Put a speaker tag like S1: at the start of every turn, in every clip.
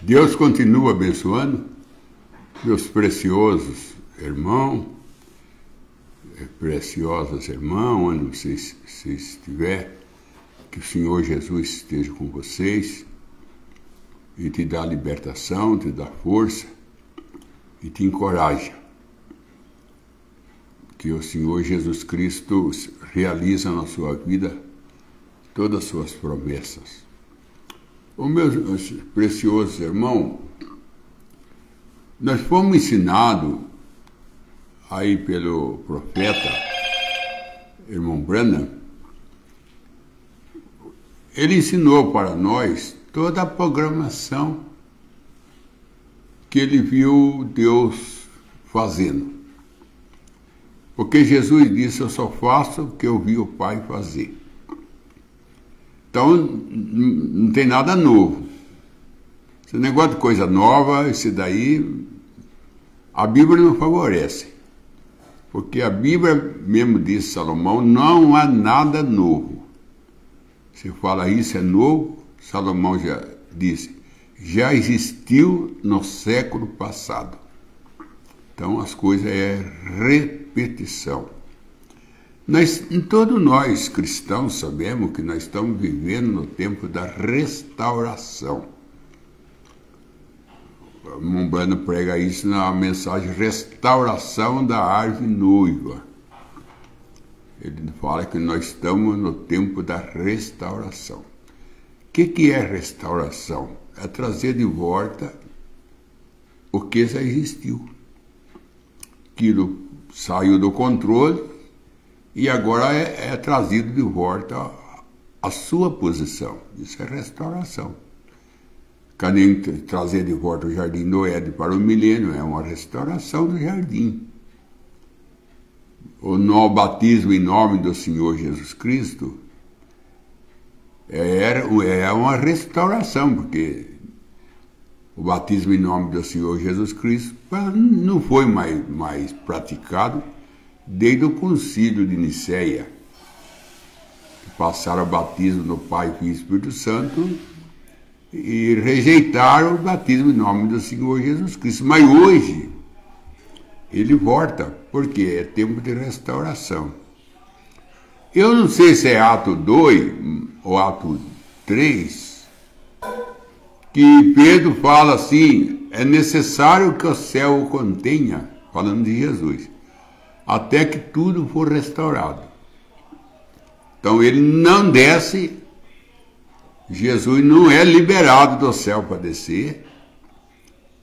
S1: Deus continua abençoando meus preciosos irmãos, preciosas irmãs, onde vocês estiverem, que o Senhor Jesus esteja com vocês e te dá libertação, te dá força e te encoraja. Que o Senhor Jesus Cristo realiza na sua vida todas as suas promessas. Os meus preciosos irmãos, nós fomos ensinados aí pelo profeta, irmão Branham. Ele ensinou para nós toda a programação que ele viu Deus fazendo. Porque Jesus disse, eu só faço o que eu vi o Pai fazer. Então, não tem nada novo. Esse negócio de coisa nova, esse daí, a Bíblia não favorece. Porque a Bíblia mesmo diz, Salomão, não há nada novo. Você fala isso é novo, Salomão já disse, já existiu no século passado. Então, as coisas é repetição. Todos nós cristãos sabemos que nós estamos vivendo no tempo da restauração. O Mombano prega isso na mensagem Restauração da Árvore Noiva. Ele fala que nós estamos no tempo da restauração. O que é restauração? É trazer de volta o que já existiu. Aquilo saiu do controle e agora é trazido de volta à sua posição. Isso é restauração. Nem trazer de volta o jardim do Éden para o milênio, é uma restauração do jardim. O batismo em nome do Senhor Jesus Cristo é uma restauração, porque o batismo em nome do Senhor Jesus Cristo não foi mais praticado desde o concílio de Nicéia. Passaram o batismo no Pai, Filho e Espírito Santo e rejeitaram o batismo em nome do Senhor Jesus Cristo. Mas hoje ele volta, porque é tempo de restauração. Eu não sei se é Ato 2 ou Ato 3, que Pedro fala assim, é necessário que o céu o contenha, falando de Jesus, até que tudo for restaurado. Então ele não desce, Jesus não é liberado do céu para descer,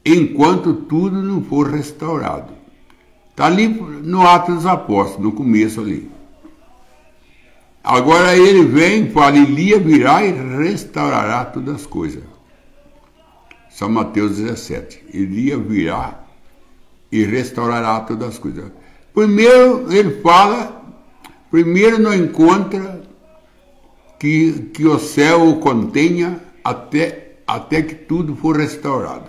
S1: enquanto tudo não for restaurado. Está ali no Atos dos Apóstolos, no começo ali. Agora ele vem, fala, Elias virá e restaurará todas as coisas. São Mateus 17. Elias virá e restaurará todas as coisas. Primeiro ele fala, primeiro não encontra que o céu o contenha até que tudo for restaurado.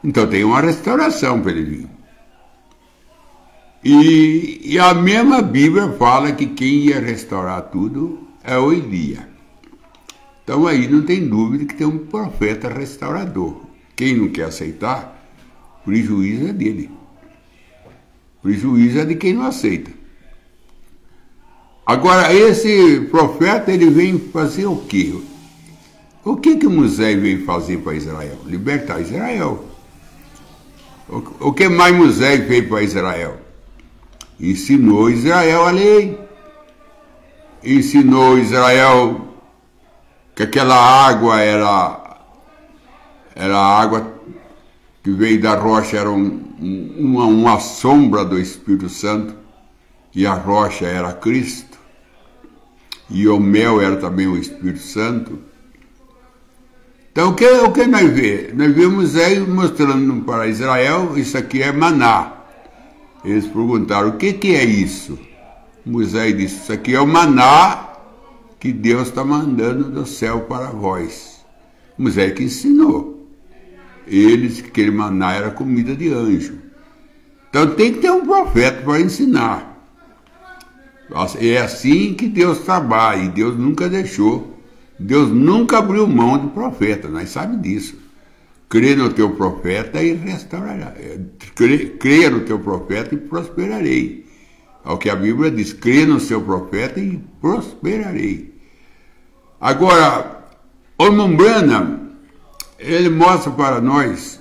S1: Então tem uma restauração para ele vir. E a mesma Bíblia fala que quem ia restaurar tudo é o Elias. Então aí não tem dúvida que tem um profeta restaurador. Quem não quer aceitar, o prejuízo é dele. O prejuízo é de quem não aceita. Agora, esse profeta, ele vem fazer o quê? O que Moisés veio fazer para Israel? Libertar Israel. O que mais Moisés fez para Israel? Ensinou Israel a lei. Ensinou Israel que aquela água era água que veio da rocha, era uma sombra do Espírito Santo, e a rocha era Cristo, e o mel era também o Espírito Santo. Então, o que nós vemos? Nós vemos Moisés mostrando para Israel, isso aqui é maná. Eles perguntaram, o que é isso? Moisés disse, isso aqui é o maná que Deus está mandando do céu para vós. Moisés que ensinou. Eles, que aquele maná era comida de anjo. Então tem que ter um profeta para ensinar. É assim que Deus trabalha, e Deus nunca deixou. Deus nunca abriu mão do profeta, nós sabemos disso. crê no teu profeta e restaurará. Creia no teu profeta e prosperarei. É o que a Bíblia diz, crê no seu profeta e prosperarei. Agora, o irmão Branham, ele mostra para nós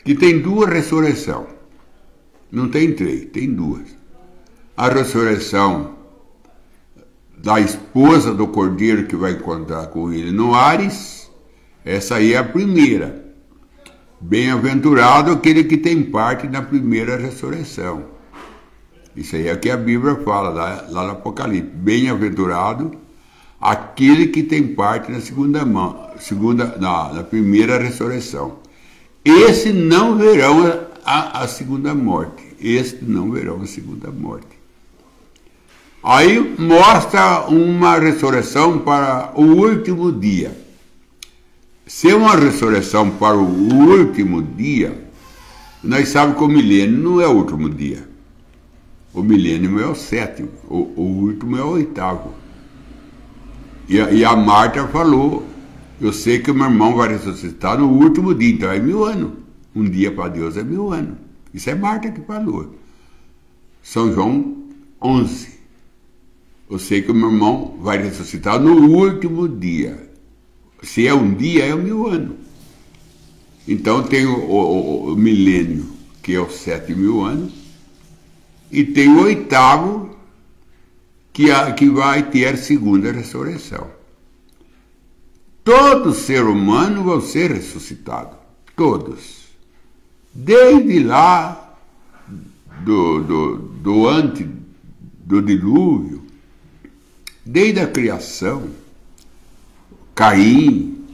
S1: que tem duas ressurreições. Não tem três, tem duas. A ressurreição da esposa do cordeiro que vai encontrar com ele no Ares, essa aí é a primeira. Bem-aventurado aquele que tem parte na primeira ressurreição. Isso aí é o que a Bíblia fala lá no Apocalipse. Bem-aventurado aquele que tem parte na primeira ressurreição. Esse não verão a segunda morte. Este não verão a segunda morte. Aí mostra uma ressurreição para o último dia. Se é uma ressurreição para o último dia, nós sabemos que o milênio não é o último dia. O milênio é o sétimo, o último é o oitavo. E a Marta falou, eu sei que o meu irmão vai ressuscitar no último dia, então é 1000 anos. Um dia para Deus é 1000 anos. Isso é Marta que falou. São João 11. Eu sei que o meu irmão vai ressuscitar no último dia. Se é um dia, é 1000 anos. Então tem o milênio, que é os 7000 anos, e tem o oitavo, que vai ter a segunda ressurreição. Todo ser humano vai ser ressuscitado. Todos. Desde lá do dilúvio, desde a criação, Caim,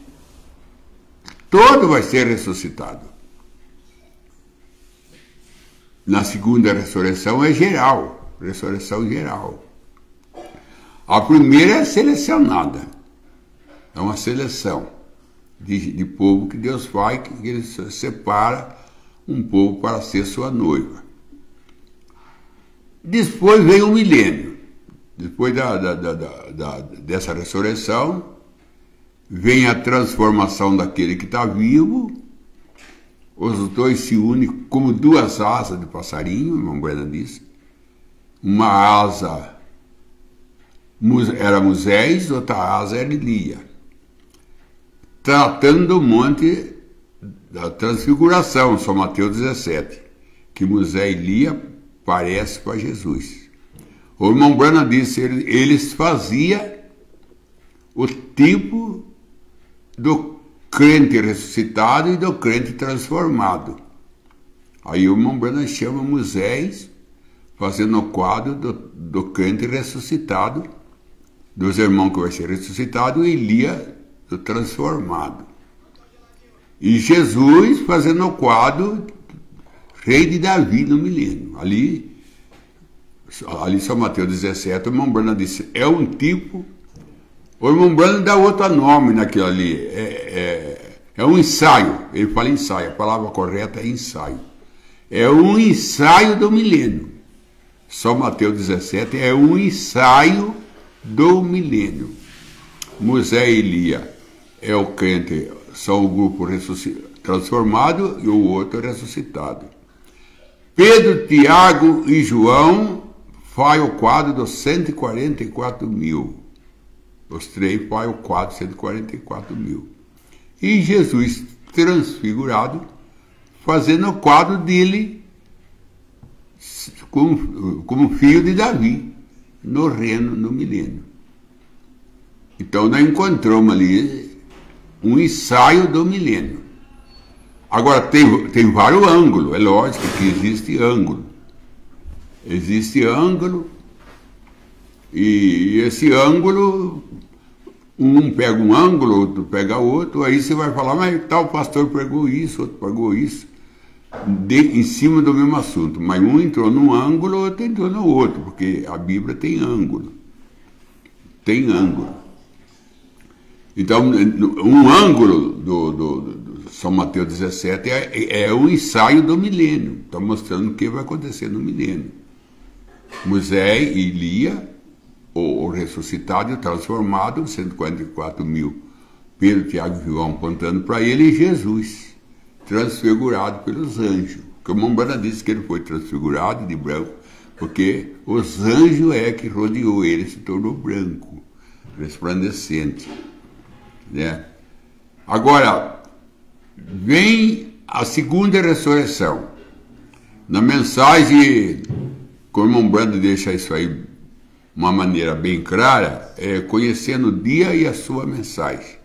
S1: todo vai ser ressuscitado. Na segunda ressurreição é geral, ressurreição geral. A primeira é selecionada, é uma seleção de povo que Deus faz, que Ele separa um povo para ser sua noiva. Depois vem o milênio. Depois dessa ressurreição, vem a transformação daquele que está vivo. Os dois se unem como duas asas de passarinho, irmão Brena disse. Uma asa era Moisés, outra asa era Elia. Tratando o monte da transfiguração, São Mateus 17, que Moisés e Elia parecem com Jesus. O irmão Brana disse, eles faziam o tipo do crente ressuscitado e do crente transformado. Aí o irmão Brana chama Moisés, fazendo o quadro do crente ressuscitado, dos irmãos que vai ser ressuscitado, e Elia do transformado. E Jesus fazendo o quadro rei de Davi no milênio. Ali São Mateus 17, o irmão Brana disse, é um tipo. O irmão Brana dá outro nome naquilo ali. É um ensaio. Ele fala ensaio, a palavra correta é ensaio. É um ensaio do milênio. São Mateus 17 é um ensaio do milênio. Moisés e Elia é o crente, são o grupo transformado e o outro ressuscitado. Pedro, Tiago e João faz o quadro dos 144 mil. Os três faz o quadro 144 mil. E Jesus transfigurado, fazendo o quadro dele como filho de Davi, no reino, no milênio. Então nós encontramos ali um ensaio do milênio. Agora tem vários ângulos, é lógico que existe ângulo. Existe ângulo, e esse ângulo, um pega um ângulo, outro pega outro, aí você vai falar, mas tal pastor pregou isso, outro pregou isso, em cima do mesmo assunto. Mas um entrou num ângulo, outro entrou no outro, porque a Bíblia tem ângulo. Tem ângulo. Então, um ângulo do São Mateus 17 é o ensaio do milênio. Está mostrando o que vai acontecer no milênio. Moisés e Elia, o ressuscitado e o transformado, 144 mil. Pedro, Tiago e João apontando para ele, e Jesus. transfigurado pelos anjos. Porque o Mombrana disse que ele foi transfigurado de branco, porque os anjos que rodeou ele, se tornou branco, resplandecente. Né? Agora, vem a segunda ressurreição. Na mensagem, como o Mombrana deixa isso aí de uma maneira bem clara, conhecendo o dia e a sua mensagem.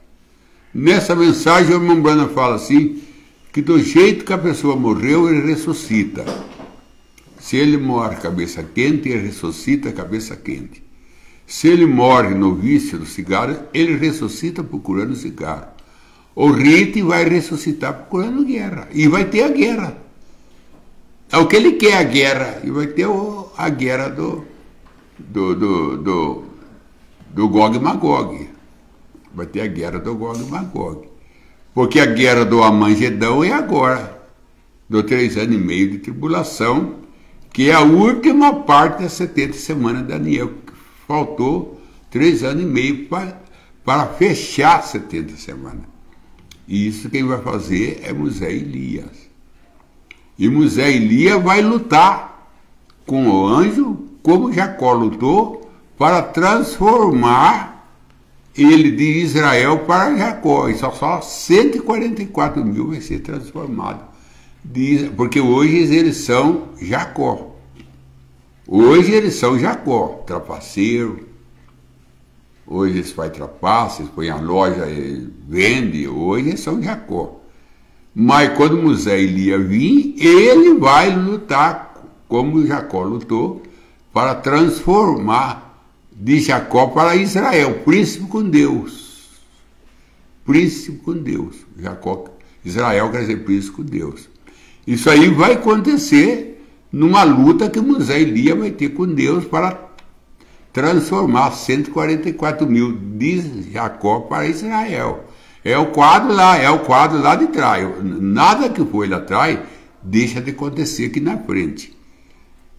S1: Nessa mensagem, o Mombrana fala assim, que do jeito que a pessoa morreu, ele ressuscita. Se ele morre cabeça quente, ele ressuscita cabeça quente. Se ele morre no vício do cigarro, ele ressuscita procurando cigarro. O Rite vai ressuscitar procurando guerra. E vai ter a guerra. É o que ele quer, a guerra. E vai ter a guerra do Gog e Magog. Vai ter a guerra do Gog e Magog. Porque a guerra do Amangedão é agora. Do 3 anos e meio de tribulação, que é a última parte das 70 semanas de Daniel. Faltou 3 anos e meio para fechar 70 semanas. E isso quem vai fazer é Moisés e Elias. E Moisés e Elias vai lutar com o anjo, como Jacó lutou, para transformar ele de Israel para Jacó. E só 144 mil vai ser transformado. Porque hoje eles são Jacó. Hoje eles são Jacó, trapaceiro. Hoje eles fazem trapaça, eles põem a loja, vendem. Hoje eles são Jacó. Mas quando Moisés e Elias vir, ele vai lutar, como Jacó lutou, para transformar de Jacó para Israel, príncipe com Deus. Príncipe com Deus. Jacó, Israel quer dizer príncipe com Deus. Isso aí vai acontecer numa luta que Moisés e Elias vai ter com Deus para transformar 144 mil de Jacó para Israel. É o quadro lá de trás. Nada que foi lá atrás deixa de acontecer aqui na frente.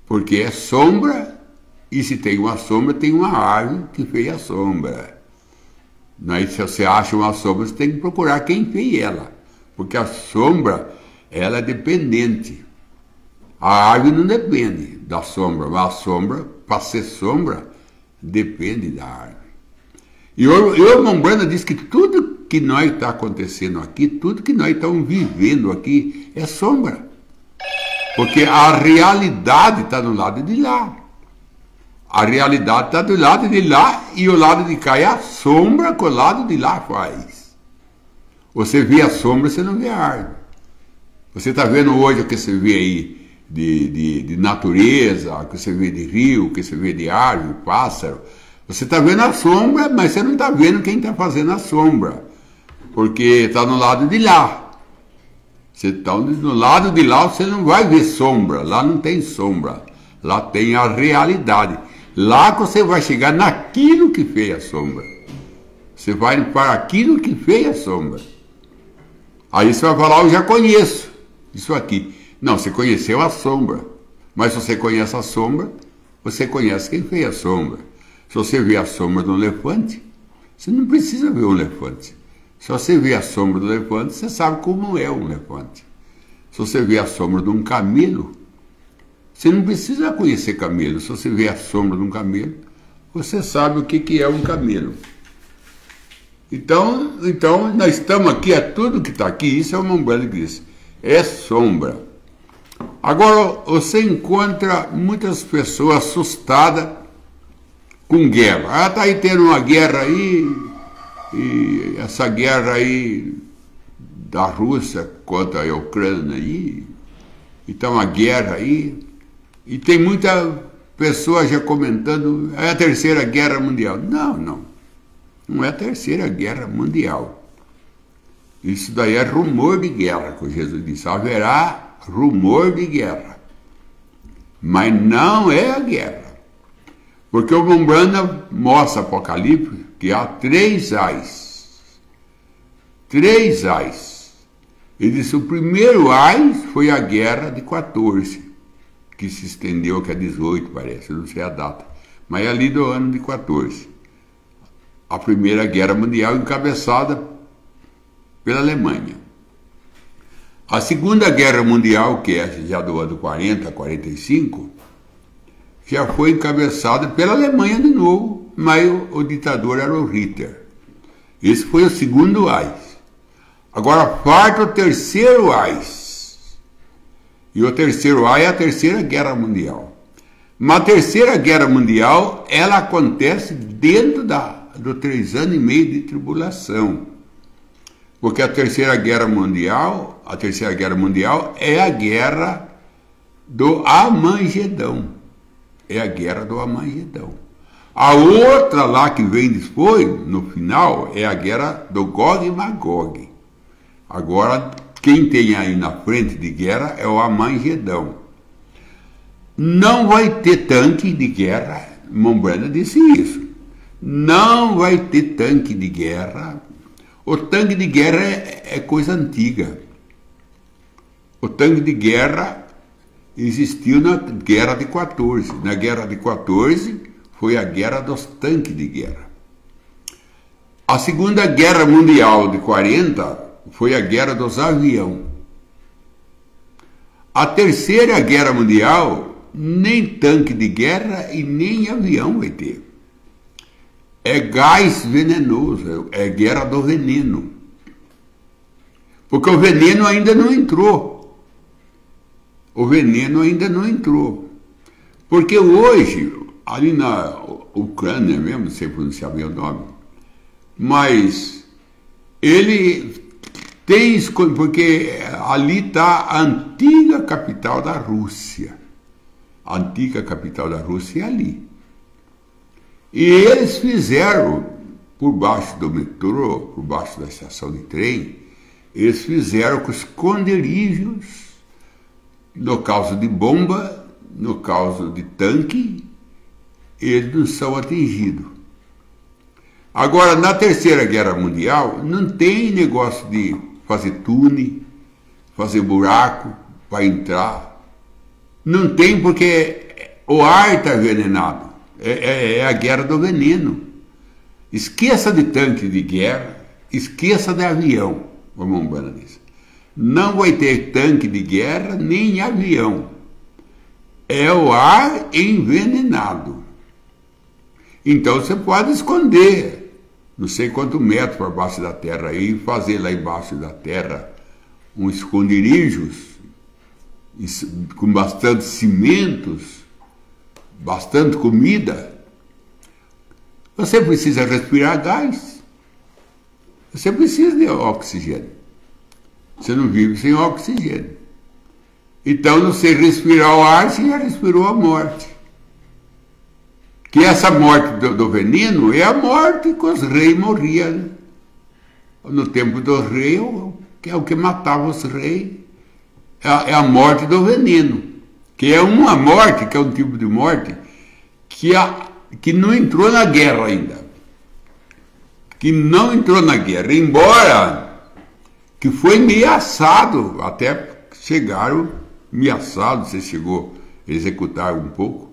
S1: Porque é sombra, e se tem uma sombra, tem uma árvore que fez a sombra. Se você acha uma sombra, você tem que procurar quem fez ela. Porque a sombra, ela é dependente. A árvore não depende da sombra, mas a sombra, para ser sombra, depende da árvore. E o Mombrana diz que tudo que nós está acontecendo aqui, tudo que nós estamos vivendo aqui, é sombra. Porque a realidade está do lado de lá. A realidade está do lado de lá e o lado de cá é a sombra que o lado de lá faz. Você vê a sombra, você não vê a árvore. Você está vendo hoje o que você vê aí de natureza, o que você vê de rio, o que você vê de árvore, pássaro. Você está vendo a sombra, mas você não está vendo quem está fazendo a sombra. Porque está no lado de lá. Você está no lado de lá, você não vai ver sombra. Lá não tem sombra. Lá tem a realidade. Lá que você vai chegar naquilo que fez a sombra. Você vai para aquilo que fez a sombra. Aí você vai falar, eu já conheço isso aqui. Não, você conheceu a sombra. Mas se você conhece a sombra, você conhece quem fez a sombra. Se você vê a sombra do elefante, você não precisa ver o elefante. Se você vê a sombra do elefante, você sabe como é um elefante. Se você vê a sombra de um camelo, você não precisa conhecer camelo. Se você vê a sombra de um camelo, você sabe o que é um camelo. Então nós estamos aqui, é tudo que está aqui, isso é o Mombrana que diz, é sombra. Agora, você encontra muitas pessoas assustadas com guerra. Está aí tendo uma guerra aí, e essa guerra aí da Rússia contra a Ucrânia aí, e está uma guerra aí, e tem muita pessoa já comentando, é a Terceira Guerra Mundial. Não é a Terceira Guerra Mundial. Isso daí é rumor de guerra, que Jesus disse, haverá rumor de guerra, mas não é a guerra. Porque o Mombrana mostra Apocalipse que há 3 ais. 3 ais. Ele disse, o primeiro ais foi a guerra de 14, que se estendeu, que é 18, parece, não sei a data. Mas é ali do ano de 14. A Primeira Guerra Mundial encabeçada pela Alemanha. A Segunda Guerra Mundial, que é já do ano 40 a 45, já foi encabeçada pela Alemanha de novo, mas o ditador era o Hitler. Esse foi o segundo Reich. Agora falta o terceiro Reich. E o terceiro Reich é a Terceira Guerra Mundial. Mas a Terceira Guerra Mundial, ela acontece dentro dos 3 anos e meio de tribulação. Porque a Terceira Guerra Mundial é a guerra do Armagedão. É a guerra do Armagedão. A outra lá que vem depois, no final, é a guerra do Gog e Magog. Agora, quem tem aí na frente de guerra é o Armagedão. Não vai ter tanque de guerra, Mombrana disse isso. Não vai ter tanque de guerra. O tanque de guerra é coisa antiga. O tanque de guerra existiu na Guerra de 14. Na Guerra de 14 foi a guerra dos tanques de guerra. A Segunda Guerra Mundial de 40 foi a guerra dos aviões. A Terceira Guerra Mundial, nem tanque de guerra e nem avião vai ter. É gás venenoso, é guerra do veneno. Porque o veneno ainda não entrou. O veneno ainda não entrou. Porque hoje, ali na Ucrânia mesmo, não sei pronunciar bem o nome, mas ele tem, porque ali está a antiga capital da Rússia. A antiga capital da Rússia é ali. E eles fizeram, por baixo do metrô, por baixo da estação de trem, eles fizeram com esconderijos, no caso de bomba, no caso de tanque, eles não são atingidos. Agora, na Terceira Guerra Mundial, não tem negócio de fazer túnel, fazer buraco para entrar. Não tem, porque o ar está envenenado. É a guerra do veneno. Esqueça de tanque de guerra, esqueça de avião, o Mombrana disse. Não vai ter tanque de guerra nem avião. É o ar envenenado. Então você pode esconder, não sei quanto metro para baixo da terra aí, fazer lá embaixo da terra um esconderijos com bastante cimentos, bastante comida. Você precisa respirar gás. Você precisa de oxigênio. Você não vive sem oxigênio. Então, você respirar o ar, você já respirou a morte. Que essa morte do veneno é a morte que os reis morriam. Né? No tempo dos reis, que é o que matava os reis. É a morte do veneno. Que é uma morte, que é um tipo de morte, que não entrou na guerra ainda. Que não entrou na guerra. Embora que foi ameaçado, até chegaram ameaçados, você chegou a executar um pouco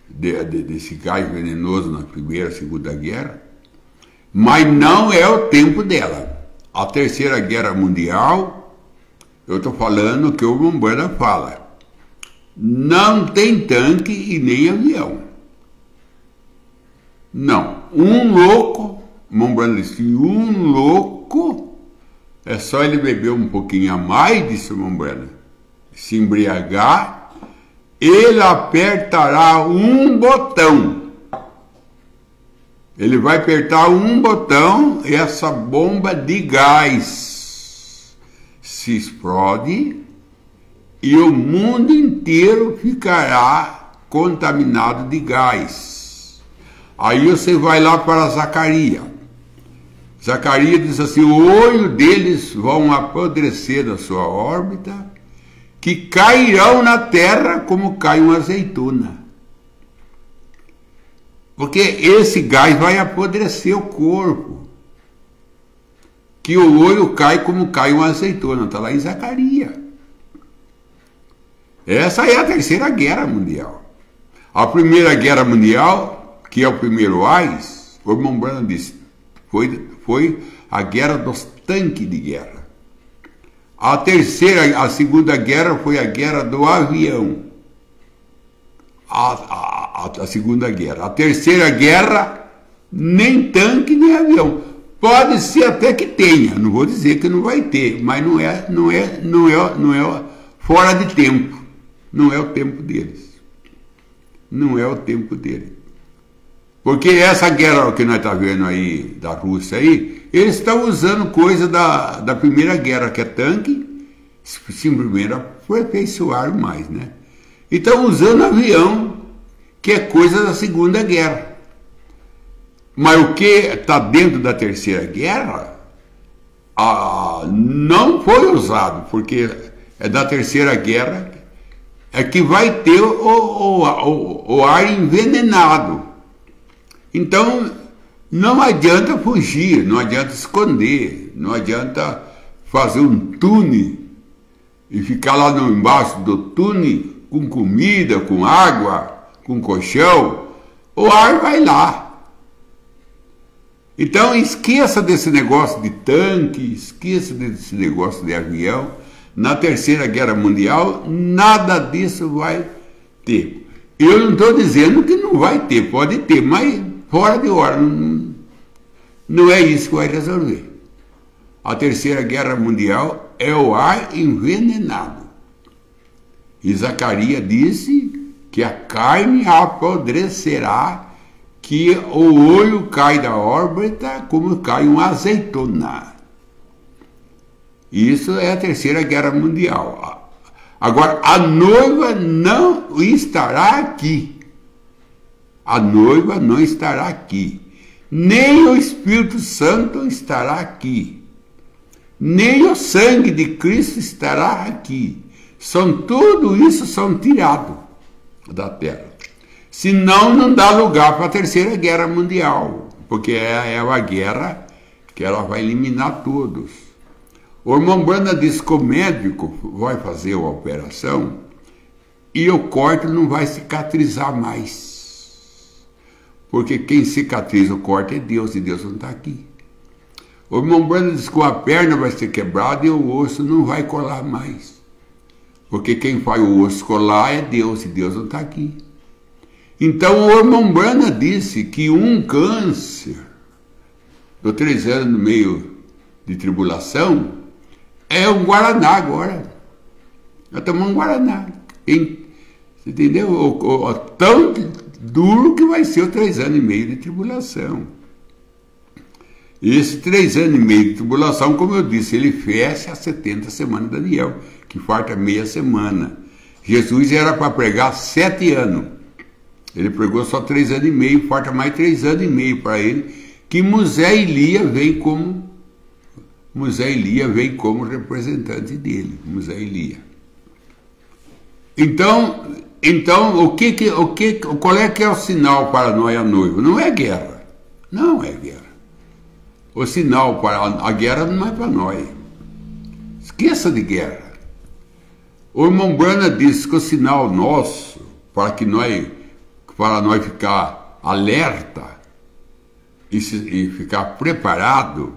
S1: desse gás venenoso na Primeira e Segunda Guerra, mas não é o tempo dela. A Terceira Guerra Mundial, eu estou falando o que o Mombrana fala. Não tem tanque e nem avião. Não. Um louco, Mombrana disse, um louco, é só ele beber um pouquinho a mais, disse o Mombrana, se embriagar, ele apertará um botão. Ele vai apertar um botão e essa bomba de gás se explode e o mundo inteiro ficará contaminado de gás. Aí você vai lá para Zacarias. Zacarias diz assim, o olho deles vão apodrecer da sua órbita, que cairão na terra como cai uma azeitona. Porque esse gás vai apodrecer o corpo. Que o olho cai como cai uma azeitona. Está lá em Zacarias. Essa é a Terceira Guerra Mundial. A Primeira Guerra Mundial, que é o primeiro Reich, o Mombrana disse, foi a guerra dos tanques de guerra. A Segunda Guerra foi a guerra do avião. A Segunda Guerra. A Terceira Guerra, nem tanque, nem avião. Pode ser até que tenha, não vou dizer que não vai ter, mas não é fora de tempo. Não é o tempo deles. Não é o tempo deles. Porque essa guerra que nós estamos vendo aí, da Rússia aí, eles estão usando coisa da Primeira Guerra, que é tanque, simplesmente aperfeiçoaram mais, né? E estão usando avião, que é coisa da Segunda Guerra. Mas o que está dentro da Terceira Guerra não foi usado, porque é da Terceira Guerra é que vai ter o ar envenenado. Então, não adianta fugir, não adianta esconder, não adianta fazer um túnel e ficar lá embaixo do túnel com comida, com água, com colchão. O ar vai lá. Então, esqueça desse negócio de tanque, esqueça desse negócio de avião. Na Terceira Guerra Mundial, nada disso vai ter. Eu não estou dizendo que não vai ter, pode ter, mas fora de hora. Não é isso que vai resolver. A Terceira Guerra Mundial é o ar envenenado. E Zacarias disse que a carne apodrecerá, que o olho cai da órbita como cai uma azeitona. Isso é a Terceira Guerra Mundial. Agora, a noiva não estará aqui. A noiva não estará aqui. Nem o Espírito Santo estará aqui. Nem o sangue de Cristo estará aqui. Tudo isso são tirados da terra. Senão não dá lugar para a Terceira Guerra Mundial, porque é uma guerra que ela vai eliminar todos. O irmão Branda disse que o médico vai fazer a operação e o corte não vai cicatrizar mais. Porque quem cicatriza o corte é Deus, e Deus não está aqui. O irmão Branda disse que a perna vai ser quebrada e o osso não vai colar mais. Porque quem faz o osso colar é Deus, e Deus não está aqui. Então o irmão Branda disse que um câncer do 3 anos no meio de tribulação é um Guaraná agora. Nós tomamos um Guaraná. Você entendeu? Tão duro que vai ser o 3 anos e meio de tribulação. Esse 3 anos e meio de tribulação, como eu disse, ele fecha as 70 semanas de Daniel, que falta meia semana. Jesus era para pregar 7 anos. Ele pregou só 3 anos e meio, falta mais 3 anos e meio para ele, que Moisés e Elias vem como representante dele, Moisés e Elias. Então qual é que é o sinal para nós, a noiva? Não é guerra. Não é guerra. O sinal para a guerra não é para nós. Esqueça de guerra. O irmão Brana disse que o sinal nosso, para nós ficar alerta e ficar preparado,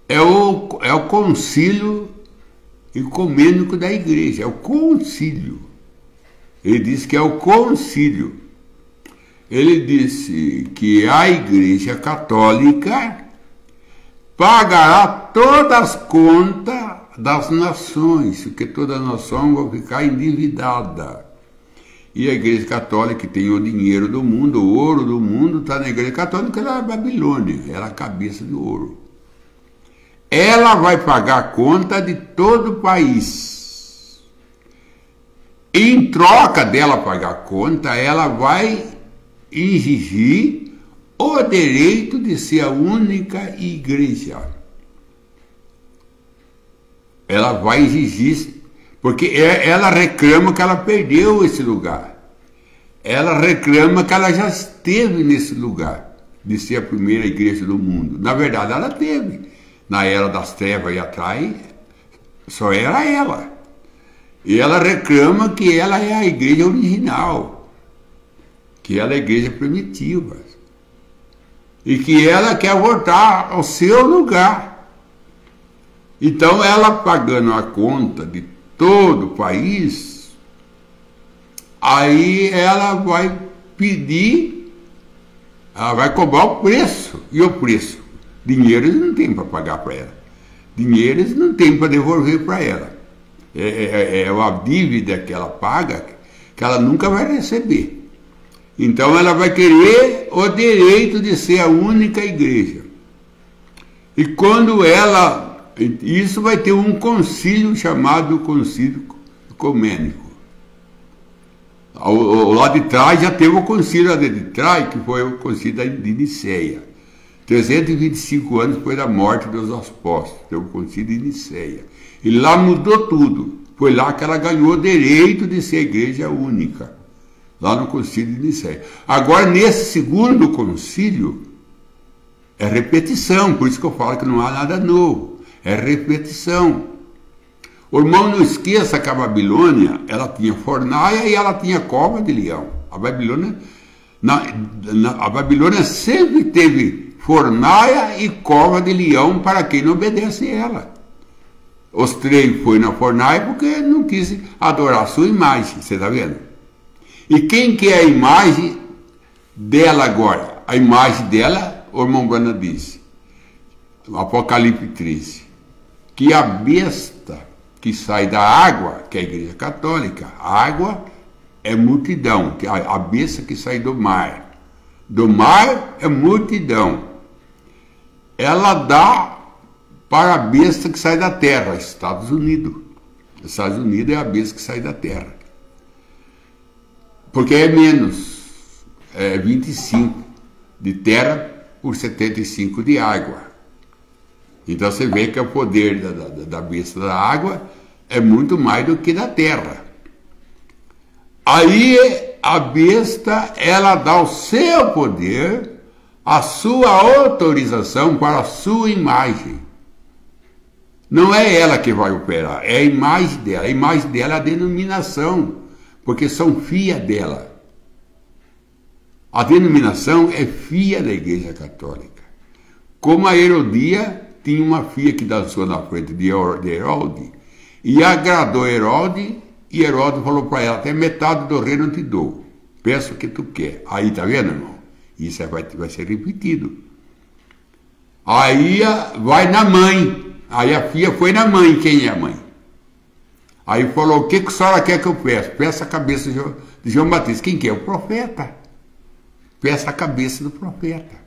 S1: é o concílio ecumênico da igreja, é o concílio. Ele disse que é o concílio. Ele disse que a Igreja Católica pagará todas as contas das nações, porque toda nação vai ficar endividada. E a Igreja Católica, que tem o dinheiro do mundo, o ouro do mundo, está na Igreja Católica, ela é a Babilônia, ela é a cabeça de ouro. Ela vai pagar a conta de todo o país. Em troca dela pagar a conta, ela vai exigir o direito de ser a única igreja. Ela vai exigir, porque ela reclama que ela perdeu esse lugar. Ela reclama que ela já esteve nesse lugar, de ser a primeira igreja do mundo. Na verdade, ela teve. Na era das trevas e atrás, só era ela. E ela reclama que ela é a igreja original, que ela é a igreja primitiva, e que ela quer voltar ao seu lugar. Então, ela pagando a conta de todo o país, aí ela vai pedir, ela vai cobrar o preço. E o preço? Dinheiro eles não têm para pagar para ela. Dinheiro eles não têm para devolver para ela. É uma dívida que ela paga que ela nunca vai receber. Então ela vai querer o direito de ser a única igreja. E quando ela... Isso vai ter um concílio chamado Concílio Ecumênico. Ao lado de trás já teve o concílio lá de trás, que foi o concílio de Niceia. 325 anos depois da morte dos apóstolos, teve o concílio de Niceia. E lá mudou tudo. Foi lá que ela ganhou o direito de ser a igreja única. Lá no concílio de Niceia. Agora, nesse segundo concílio, é repetição. Por isso que eu falo que não há nada novo. É repetição. O irmão, não esqueça que a Babilônia, ela tinha fornalha e ela tinha cova de leão. A Babilônia sempre teve fornalha e cova de leão para quem não obedece a ela. Os três foi na fornalha porque não quis adorar a sua imagem, você está vendo? E quem que é a imagem dela agora? A imagem dela, o irmão Brana disse, Apocalipse 13, que a besta que sai da água, que é a igreja católica, a água é multidão, que a besta que sai do mar é multidão, ela dá para a besta que sai da terra, Estados Unidos. Estados Unidos é a besta que sai da terra. Porque é menos, 25 de terra por 75 de água. Então você vê que o poder da besta da água é muito mais do que da terra. Aí a besta, ela dá o seu poder, a sua autorização para a sua imagem. Não é ela que vai operar, é a imagem dela. A imagem dela é a denominação, porque são filha dela. A denominação é filha da Igreja Católica. Como a Herodia tinha uma filha que dançou na frente de Herodes, e agradou Herodes, e Herodes falou para ela, até metade do reino eu te dou, peço o que tu quer. Aí, tá vendo, irmão? Isso vai ser repetido. Aí vai na mãe. Aí a filha foi na mãe. Quem é a mãe? Aí falou, o que a senhora quer que eu peça? Peça a cabeça de João Batista. Quem que é? O profeta. Peça a cabeça do profeta.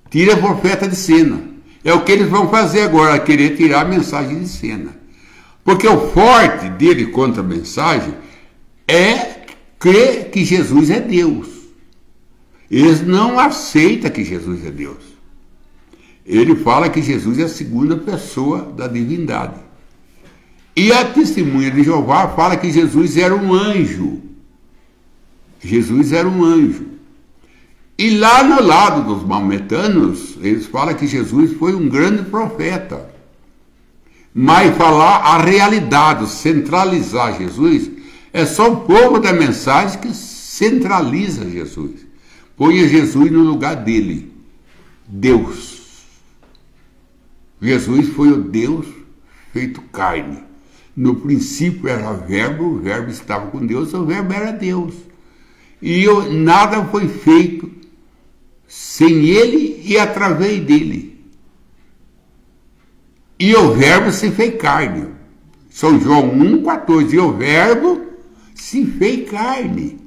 S1: Tira o profeta de cena. É o que eles vão fazer agora, querer tirar a mensagem de cena. Porque o forte dele contra a mensagem é crer que Jesus é Deus. Eles não aceitam que Jesus é Deus. Ele fala que Jesus é a segunda pessoa da divindade. E a testemunha de Jeová fala que Jesus era um anjo. Jesus era um anjo. E lá no lado dos maometanos, eles falam que Jesus foi um grande profeta. Mas falar a realidade, centralizar Jesus, é só o povo da mensagem que centraliza Jesus. Põe Jesus no lugar dele. Deus. Jesus foi o Deus feito carne. No princípio era verbo, o verbo estava com Deus, o verbo era Deus. E nada foi feito sem ele e através dele. E o verbo se fez carne. São João 1,14. E o verbo se fez carne.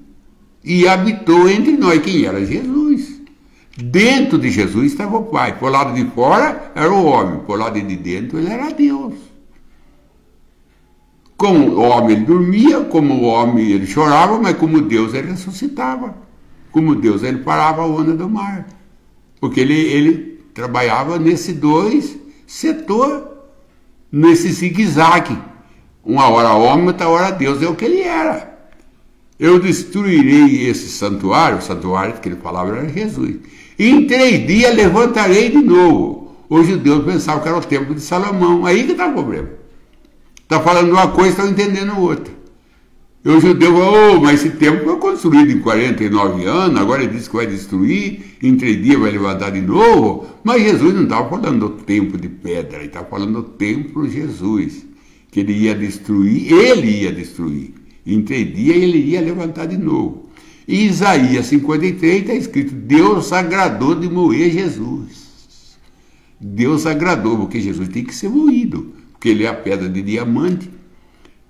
S1: E habitou entre nós. Quem era? Jesus. Dentro de Jesus estava o Pai. Por lado de fora era o homem. Por lado de dentro ele era Deus. Como o homem ele dormia, como o homem ele chorava, mas como Deus ele ressuscitava. Como Deus ele parava a onda do mar. Porque ele trabalhava nesses dois setores, nesse zigue-zague. Uma hora homem, outra hora Deus, é o que ele era. Eu destruirei esse santuário, o santuário que ele falava era Jesus. E em 3 dias levantarei de novo. Os judeus pensavam que era o templo de Salomão. Aí que está o problema. Está falando uma coisa e estão entendendo outra. E o judeu falou, mas esse templo foi construído em 49 anos, agora ele diz que vai destruir, em 3 dias vai levantar de novo. Mas Jesus não estava falando do templo de pedra, ele estava falando do templo de Jesus, que ele ia destruir. Em 3 dias ele ia levantar de novo. Em Isaías 53 está escrito, Deus agradou de moer Jesus. Deus agradou, porque Jesus tem que ser moído, porque ele é a pedra de diamante.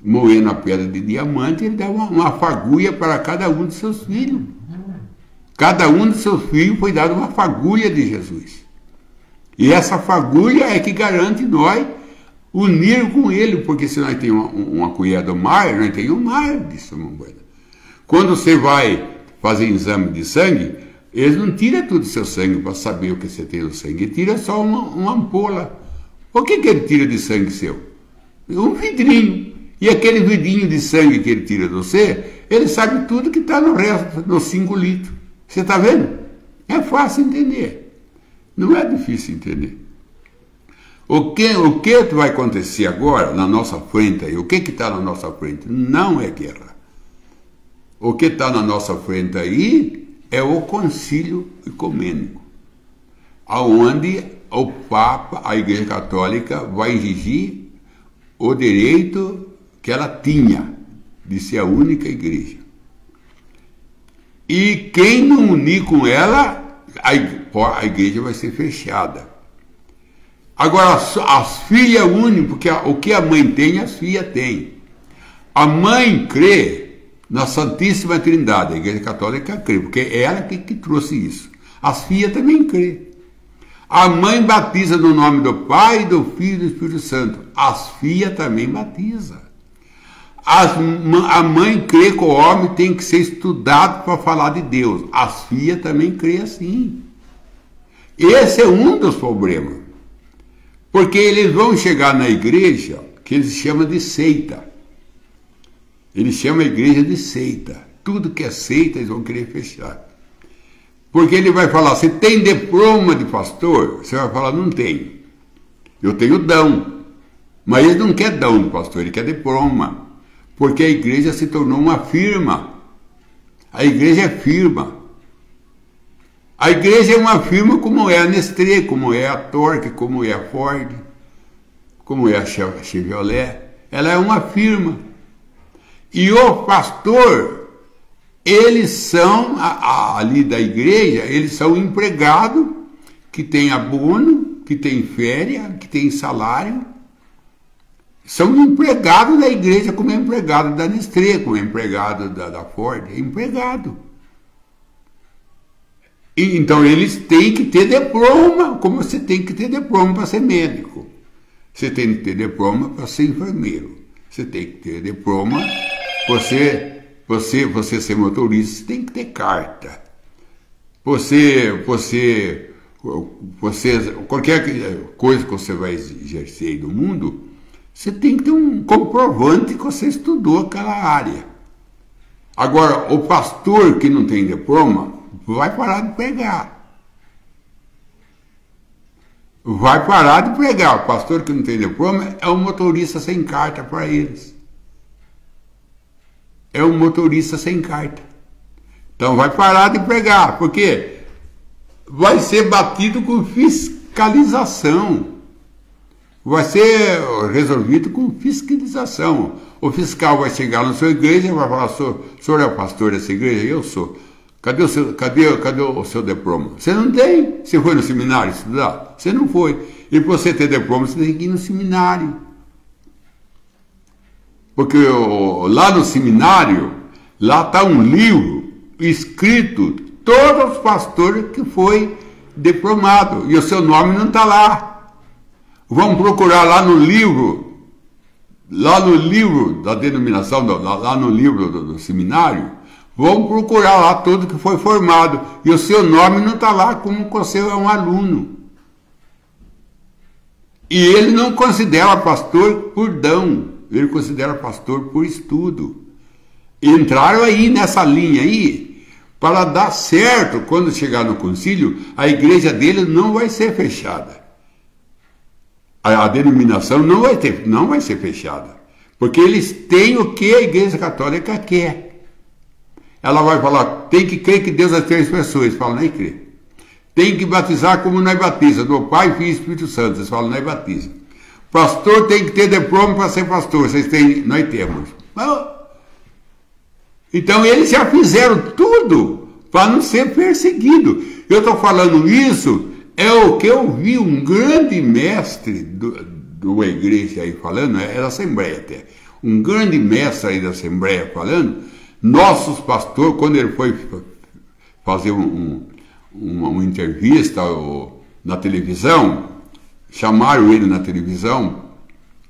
S1: Moendo a pedra de diamante, ele dá uma fagulha para cada um de seus filhos. Cada um de seus filhos foi dado uma fagulha de Jesus. E essa fagulha é que garante nós unir com ele, porque se nós temos uma colher do mar, nós temos um mar de moeda. Quando você vai fazer exame de sangue, eles não tiram tudo o seu sangue para saber o que você tem no sangue, ele tira só uma ampola. O que ele tira de sangue seu? Um vidrinho. E aquele vidrinho de sangue que ele tira de você, ele sabe tudo que está no resto, nos 5 litros. Você está vendo? É fácil entender. Não é difícil entender. O que vai acontecer agora na nossa frente aí? O que está na nossa frente? Não é guerra. O que está na nossa frente aí é o concílio ecumênico, aonde o Papa, a Igreja Católica, vai exigir o direito que ela tinha de ser a única igreja. E quem não unir com ela, a igreja vai ser fechada. Agora, as filhas unem, porque o que a mãe tem, as filhas têm. A mãe crê na Santíssima Trindade, a Igreja Católica crê, porque é ela que trouxe isso. As filhas também crê. A mãe batiza no nome do Pai, do Filho e do Espírito Santo. As filhas também batizam. A mãe crê que o homem tem que ser estudado para falar de Deus. As filhas também crê assim. Esse é um dos problemas. Porque eles vão chegar na igreja, que eles chamam de seita. Eles chamam a igreja de seita. Tudo que é seita, eles vão querer fechar. Porque ele vai falar, você tem diploma de pastor? Você vai falar, não tenho. Eu tenho dom. Mas ele não quer dom de pastor, ele quer diploma. Porque a igreja se tornou uma firma. A igreja é firma. A igreja é uma firma como é a Nestlé, como é a Torque, como é a Ford, como é a Chevrolet. Ela é uma firma. E o pastor, eles são, ali da igreja, eles são empregados que tem abono, que tem férias, que tem salário. São empregados da igreja, como é empregado da Nestlé, como é empregado da Ford, é empregado. E, então eles têm que ter diploma, como você tem que ter diploma para ser médico. Você tem que ter diploma para ser enfermeiro. Você tem que ter diploma, você ser motorista, você tem que ter carta. Qualquer coisa que você vai exercer aí no mundo, você tem que ter um comprovante que você estudou aquela área. Agora, o pastor que não tem diploma vai parar de pregar. Vai parar de pregar. O pastor que não tem diploma é um motorista sem carta para eles. É um motorista sem carta. Então vai parar de pregar, porque vai ser batido com fiscalização. Vai ser resolvido com fiscalização. O fiscal vai chegar na sua igreja e vai falar, o senhor é o pastor dessa igreja? Eu sou. Cadê o seu diploma? Você não tem. Você foi no seminário estudar? Você não foi. E para você ter diploma, você tem que ir no seminário. Porque lá no seminário, lá está um livro escrito, todos os pastores que foi diplomado. E o seu nome não está lá. Vamos procurar lá no livro da denominação, lá no livro do seminário, vamos procurar lá tudo que foi formado. E o seu nome não está lá como você é um aluno. E ele não considera pastor por dom, ele considera pastor por estudo. Entraram aí nessa linha aí, para dar certo, quando chegar no concílio, a igreja dele não vai ser fechada. A denominação não vai ser fechada. Porque eles têm o que a Igreja Católica quer. Ela vai falar, tem que crer que Deus é três pessoas. Eles falam, nem crer. Tem que batizar como nós batiza, do Pai, Filho e Espírito Santo. Eles falam, nós batiza. Pastor tem que ter diploma para ser pastor. Vocês têm, nós temos. Então eles já fizeram tudo para não ser perseguido. Eu estou falando isso, é o que eu vi um grande mestre da igreja aí falando, é da Assembleia até, um grande mestre aí da Assembleia falando, nossos pastores, quando ele foi fazer uma entrevista na televisão, chamaram ele na televisão,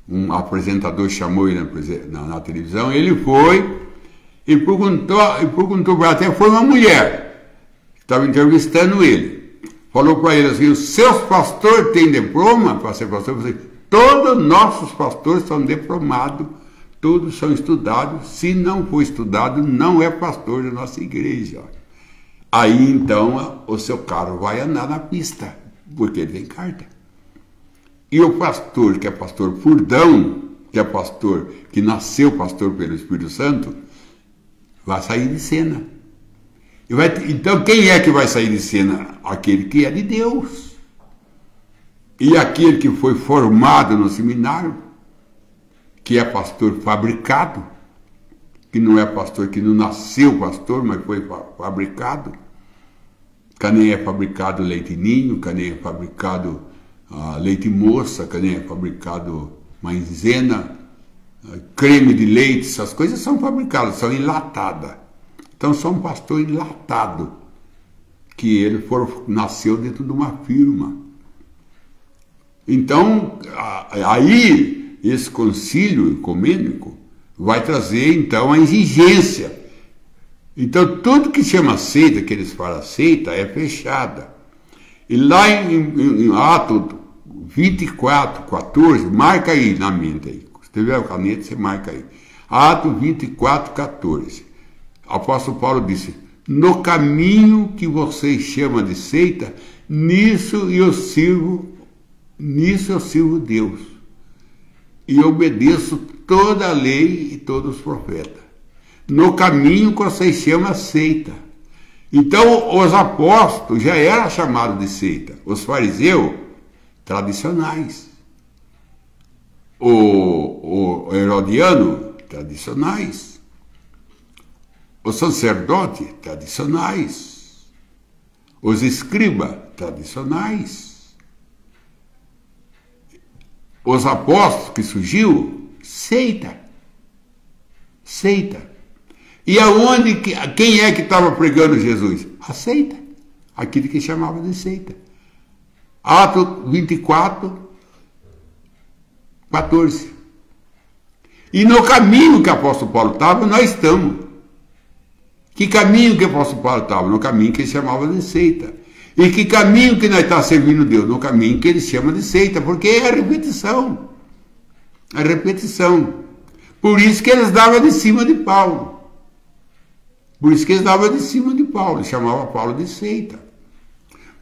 S1: um apresentador chamou ele na televisão, ele foi e perguntou para até foi uma mulher que estava entrevistando ele. Falou para ele assim, os seus pastores têm diploma para ser pastor? Eu falei, todos nossos pastores são diplomados, todos são estudados. Se não for estudado, não é pastor da nossa igreja. Aí então o seu carro vai andar na pista, porque ele tem carta. E o pastor, que é pastor furdão, que é pastor, que nasceu pastor pelo Espírito Santo, vai sair de cena. Então quem é que vai sair de cena? Aquele que é de Deus. E aquele que foi formado no seminário, que é pastor fabricado, que não é pastor, que não nasceu pastor, mas foi fabricado. Que nem é fabricado leite ninho, que nem é fabricado leite moça, que nem é fabricado maizena, creme de leite, essas coisas são fabricadas, são enlatadas. Então só um pastor enlatado, que ele nasceu dentro de uma firma. Então, aí, esse concílio ecumênico vai trazer, então, a exigência. Então, tudo que chama seita, que eles falam seita, é fechada. E lá em Atos 24, 14, marca aí na mente aí. Se tiver o caneta, você marca aí. Atos 24, 14. O apóstolo Paulo disse, no caminho que vocês chamam de seita, nisso eu sirvo Deus. E obedeço toda a lei e todos os profetas. No caminho que vocês chamam seita. Então, os apóstolos já eram chamados de seita. Os fariseus, tradicionais. O herodiano, tradicionais. Os sacerdotes, tradicionais. Os escribas, tradicionais. Os apóstolos que surgiu, seita. Seita. E aonde, quem é que estava pregando Jesus? A seita. Aquilo que chamava de seita. Atos 24, 14. E no caminho que o apóstolo Paulo estava, nós estamos. Que caminho que o apóstolo Paulo estava? No caminho que ele chamava de seita. E que caminho que nós estamos servindo Deus? No caminho que ele chama de seita, porque é a repetição. A repetição. Por isso que eles davam de cima de Paulo. Por isso que eles davam de cima de Paulo. Ele chamava Paulo de seita.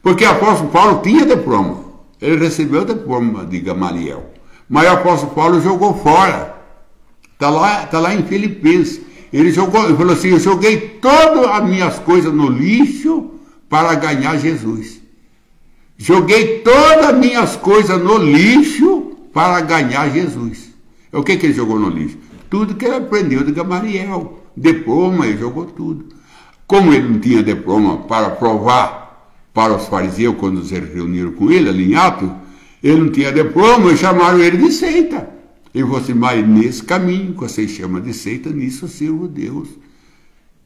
S1: Porque o apóstolo Paulo tinha diploma. Ele recebeu o diploma de Gamaliel. Mas o apóstolo Paulo jogou fora. Está lá em Filipenses. Ele falou assim, eu joguei todas as minhas coisas no lixo para ganhar Jesus. Joguei todas as minhas coisas no lixo para ganhar Jesus. O que ele jogou no lixo? Tudo que ele aprendeu de Gamaliel. Diploma, ele jogou tudo. Como ele não tinha diploma para provar para os fariseus, quando se reuniram com ele, ali em Atos, ele não tinha diploma, e chamaram ele de seita. Ele falou assim, mas nesse caminho que vocês chamam de seita, nisso eu sirvo Deus.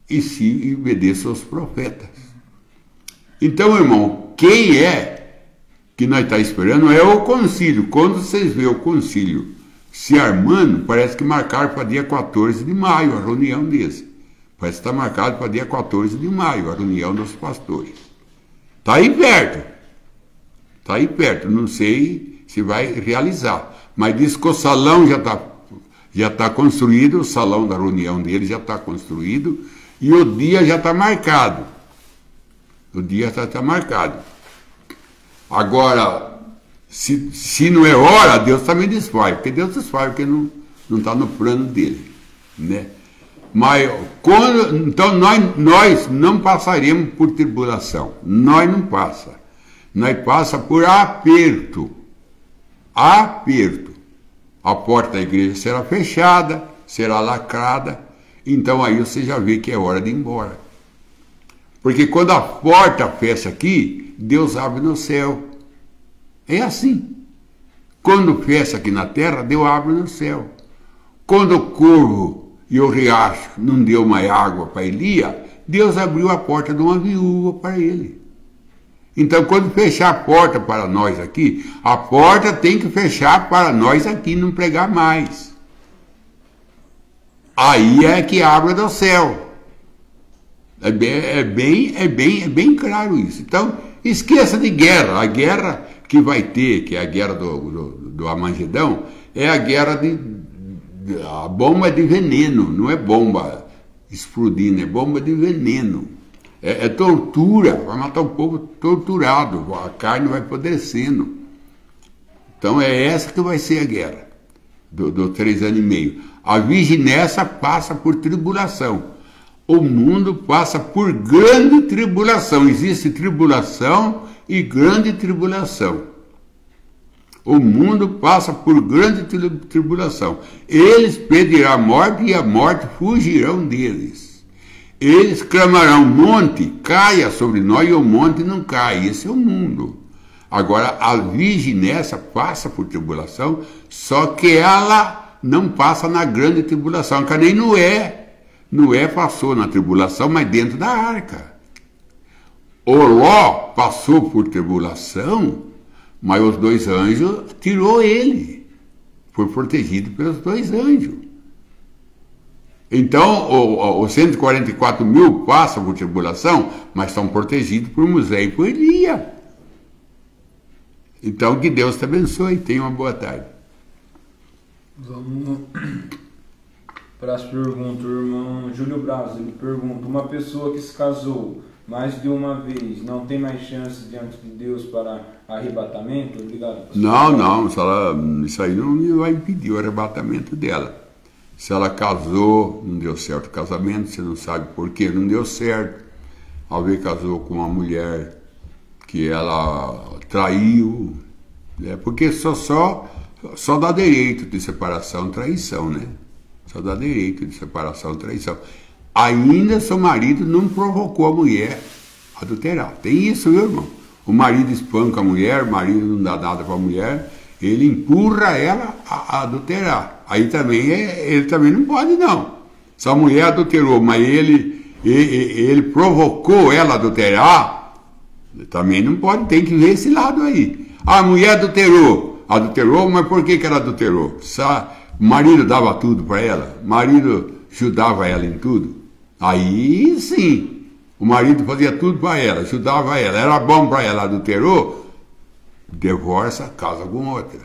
S1: E se obedeço aos profetas. Então, irmão, quem é que nós estamos esperando é o concílio. Quando vocês veem o concílio se armando, parece que marcaram para dia 14 de maio a reunião desse. Parece que está marcado para dia 14 de maio a reunião dos pastores. Está aí perto. Está aí perto. Não sei se vai realizar. Mas diz que o salão já tá construído, o salão da reunião dele já está construído e o dia já está marcado. O dia já está marcado. Agora, se não é hora, Deus também desfaz, porque Deus desfaz o que não está no plano dele, né? Mas então nós não passaremos por tribulação, nós não passa, nós passa por aperto, aperto. A porta da igreja será fechada, será lacrada, então aí você já vê que é hora de ir embora. Porque quando a porta fecha aqui, Deus abre no céu. É assim. Quando fecha aqui na terra, Deus abre no céu. Quando o corvo e o riacho não deu mais água para Elias, Deus abriu a porta de uma viúva para ele. Então, quando fechar a porta para nós aqui, a porta tem que fechar para nós aqui, não pregar mais. Aí é que abre do céu. É bem claro isso. Então, esqueça de guerra. A guerra que vai ter, que é a guerra do Armagedão, é a guerra a bomba de veneno, não é bomba explodindo, é bomba de veneno. É tortura, vai matar o povo torturado, a carne vai apodrecendo. Então é essa que vai ser a guerra, do 3 anos e meio. A virgem nessa passa por tribulação. O mundo passa por grande tribulação. Existe tribulação e grande tribulação. O mundo passa por grande tribulação. Eles pedirão a morte e a morte fugirão deles. Eles clamarão, monte, caia sobre nós, e o monte não cai. Esse é o mundo. Agora, a virgem nessa passa por tribulação, só que ela não passa na grande tribulação, que nem Noé. Noé passou na tribulação, mas dentro da arca. O Ló passou por tribulação, mas os 2 anjos tirou ele. Foi protegido pelos 2 anjos. Então, os 144 mil passam por tribulação, mas são protegidos por Moisés e por Elias. Então, que Deus te abençoe. Tenha uma boa tarde.
S2: Vamos para as perguntas. O irmão Júlio Braz, ele pergunta: uma pessoa que se casou mais de uma vez não tem mais chance diante de Deus para arrebatamento? Obrigado, pastor.
S1: Não, isso aí não vai impedir o arrebatamento dela. Se ela casou, não deu certo o casamento, você não sabe por que não deu certo. Alguém casou com uma mulher que ela traiu, né? Porque só dá direito de separação, traição, né? Só dá direito de separação, traição. Ainda seu marido não provocou a mulher a adulterar. Tem isso, viu, irmão? O marido espanca a mulher, o marido não dá nada para a mulher, ele empurra ela a adulterar. Aí também ele também não pode, não. Se a mulher adulterou, mas ele provocou ela a adulterar, também não pode, tem que ver esse lado aí. A mulher adulterou, mas por que ela adulterou? O marido dava tudo para ela, o marido ajudava ela em tudo. Aí sim, o marido fazia tudo para ela, ajudava ela, era bom para ela, adulterou, divorça, casa com outra.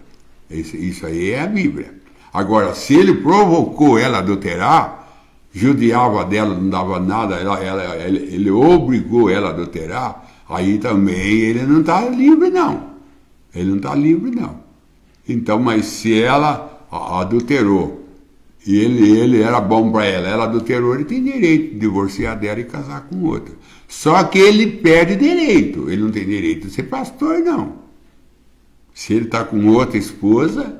S1: Isso aí é a Bíblia. Agora, se ele provocou ela a adulterar, judiava dela, não dava nada, ele obrigou ela a adulterar, aí também ele não está livre, não. Ele não está livre, não. Então, mas se ela adulterou e ele era bom para ela adulterou, ele tem direito de divorciar dela e casar com outra. Só que ele perde direito, ele não tem direito de ser pastor, não. Se ele está com outra esposa,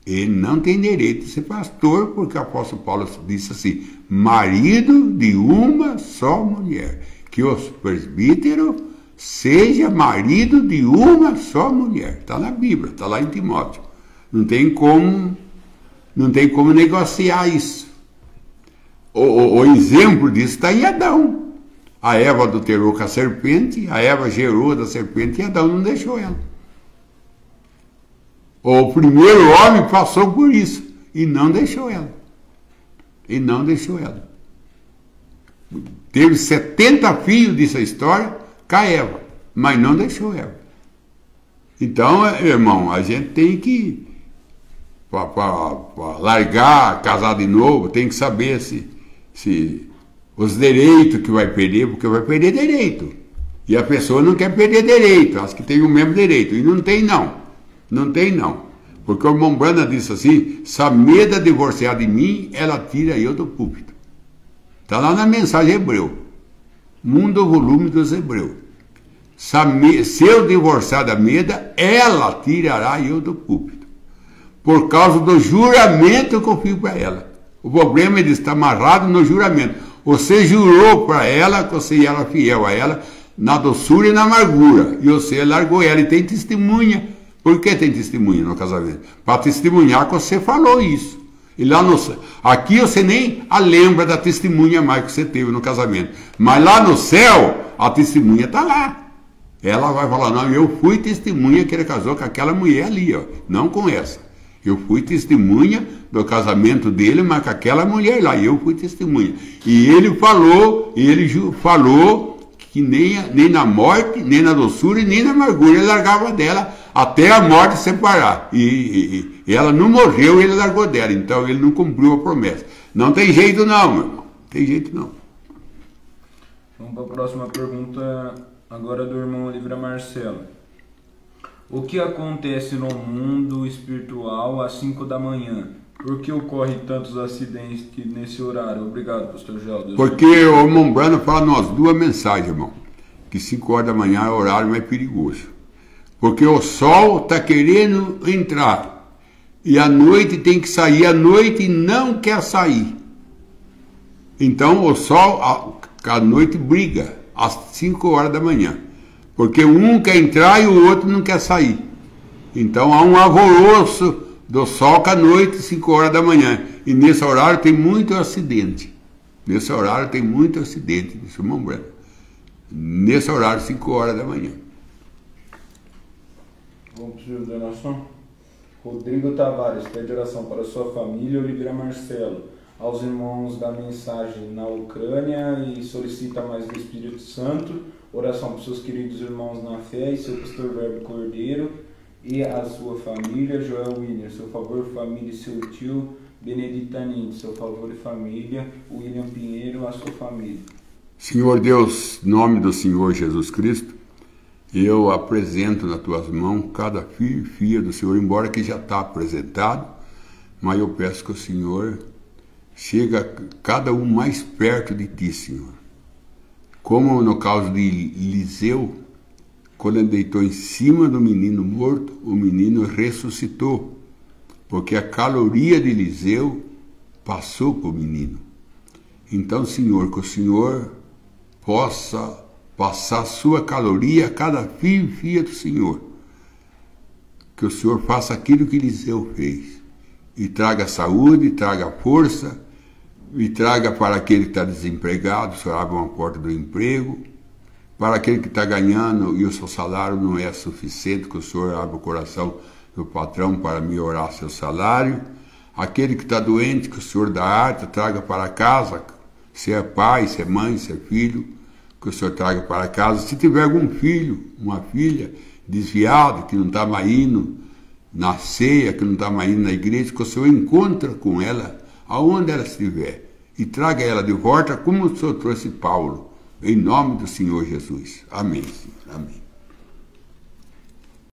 S1: ele não tem direito de ser pastor, porque o apóstolo Paulo disse assim: marido de uma só mulher, que os presbíteros seja marido de uma só mulher. Está na Bíblia, está lá em Timóteo. Não tem como negociar isso. O exemplo disso está em Adão. A Eva adulterou com a serpente, a Eva gerou da serpente e Adão não deixou ela. O primeiro homem passou por isso e não deixou ela. Teve 70 filhos dessa história com a Eva, mas não deixou ela. Então, irmão, a gente tem que, para largar, casar de novo, tem que saber se os direitos que vai perder, porque vai perder direito. E a pessoa não quer perder direito, acho que tem o mesmo direito, e não tem não. Não tem não. Porque o irmão Branham disse assim, se a Meda divorciar de mim, ela tira eu do púlpito. Está lá na mensagem hebreu. Mundo volume dos hebreus. Se eu divorciar da Meda, ela tirará eu do púlpito. Por causa do juramento que eu fiz para ela. O problema ele está amarrado no juramento. Você jurou para ela que você era fiel a ela na doçura e na amargura. E você largou ela e tem testemunha. Por que tem testemunha no casamento? Para testemunhar que você falou isso. E lá aqui você nem a lembra da testemunha mais que você teve no casamento. Mas lá no céu, a testemunha está lá. Ela vai falar, não, eu fui testemunha que ele casou com aquela mulher ali, ó, não com essa. Eu fui testemunha do casamento dele, mas com aquela mulher lá, eu fui testemunha. E ele falou que nem na morte, nem na doçura, nem na amargura ele largava dela até a morte separar. E ela não morreu, ele largou dela, então ele não cumpriu a promessa. Não tem jeito não, meu irmão, não tem jeito não.
S2: Vamos para a próxima pergunta, agora do irmão Olivra Marcelo. O que acontece no mundo espiritual às 5 da manhã? Por que ocorrem tantos acidentes nesse horário? Obrigado, pastor Geldo.
S1: Porque o irmão Branham fala nós duas mensagens, irmão. Que 5 horas da manhã é o horário mais perigoso. Porque o sol está querendo entrar. E a noite tem que sair. A noite não quer sair. Então o sol, a noite briga às 5 horas da manhã. Porque um quer entrar e o outro não quer sair. Então há um alvoroço do sol com a noite, 5 horas da manhã. E nesse horário tem muito acidente. Nesse horário tem muito acidente, disse o irmão Branham. Nesse horário, 5 horas da manhã.
S2: Vamos pedir de oração? Rodrigo Tavares pede oração para sua família, Olivra Marcelo, aos irmãos da mensagem na Ucrânia e solicita mais do Espírito Santo. Oração para os seus queridos irmãos na fé e seu pastor Verbo Cordeiro e a sua família, Joel William, seu favor, família e seu tio Benedita Nini, seu favor e família, William Pinheiro, a sua família.
S1: Senhor Deus, em nome do Senhor Jesus Cristo, eu apresento nas tuas mãos cada filho e filha do Senhor, embora que já está apresentado, mas eu peço que o Senhor chegue cada um mais perto de ti, Senhor. Como no caso de Eliseu, quando ele deitou em cima do menino morto, o menino ressuscitou, porque a caloria de Eliseu passou para o menino. Então, Senhor, que o Senhor possa passar sua caloria a cada filho e filha do Senhor. Que o Senhor faça aquilo que Eliseu fez. E traga saúde, traga força, e traga para aquele que está desempregado, o Senhor abre uma porta do emprego. Para aquele que está ganhando e o seu salário não é suficiente, que o Senhor abra o coração do patrão para melhorar seu salário. Aquele que está doente, que o Senhor dá arte, traga para casa, se é pai, se é mãe, se é filho, que o Senhor traga para casa. Se tiver algum filho, uma filha desviada, que não está mais indo na ceia, que não está mais indo na igreja, que o Senhor encontra com ela, aonde ela estiver, e traga ela de volta, como o Senhor trouxe Paulo, em nome do Senhor Jesus. Amém, Senhor. Amém.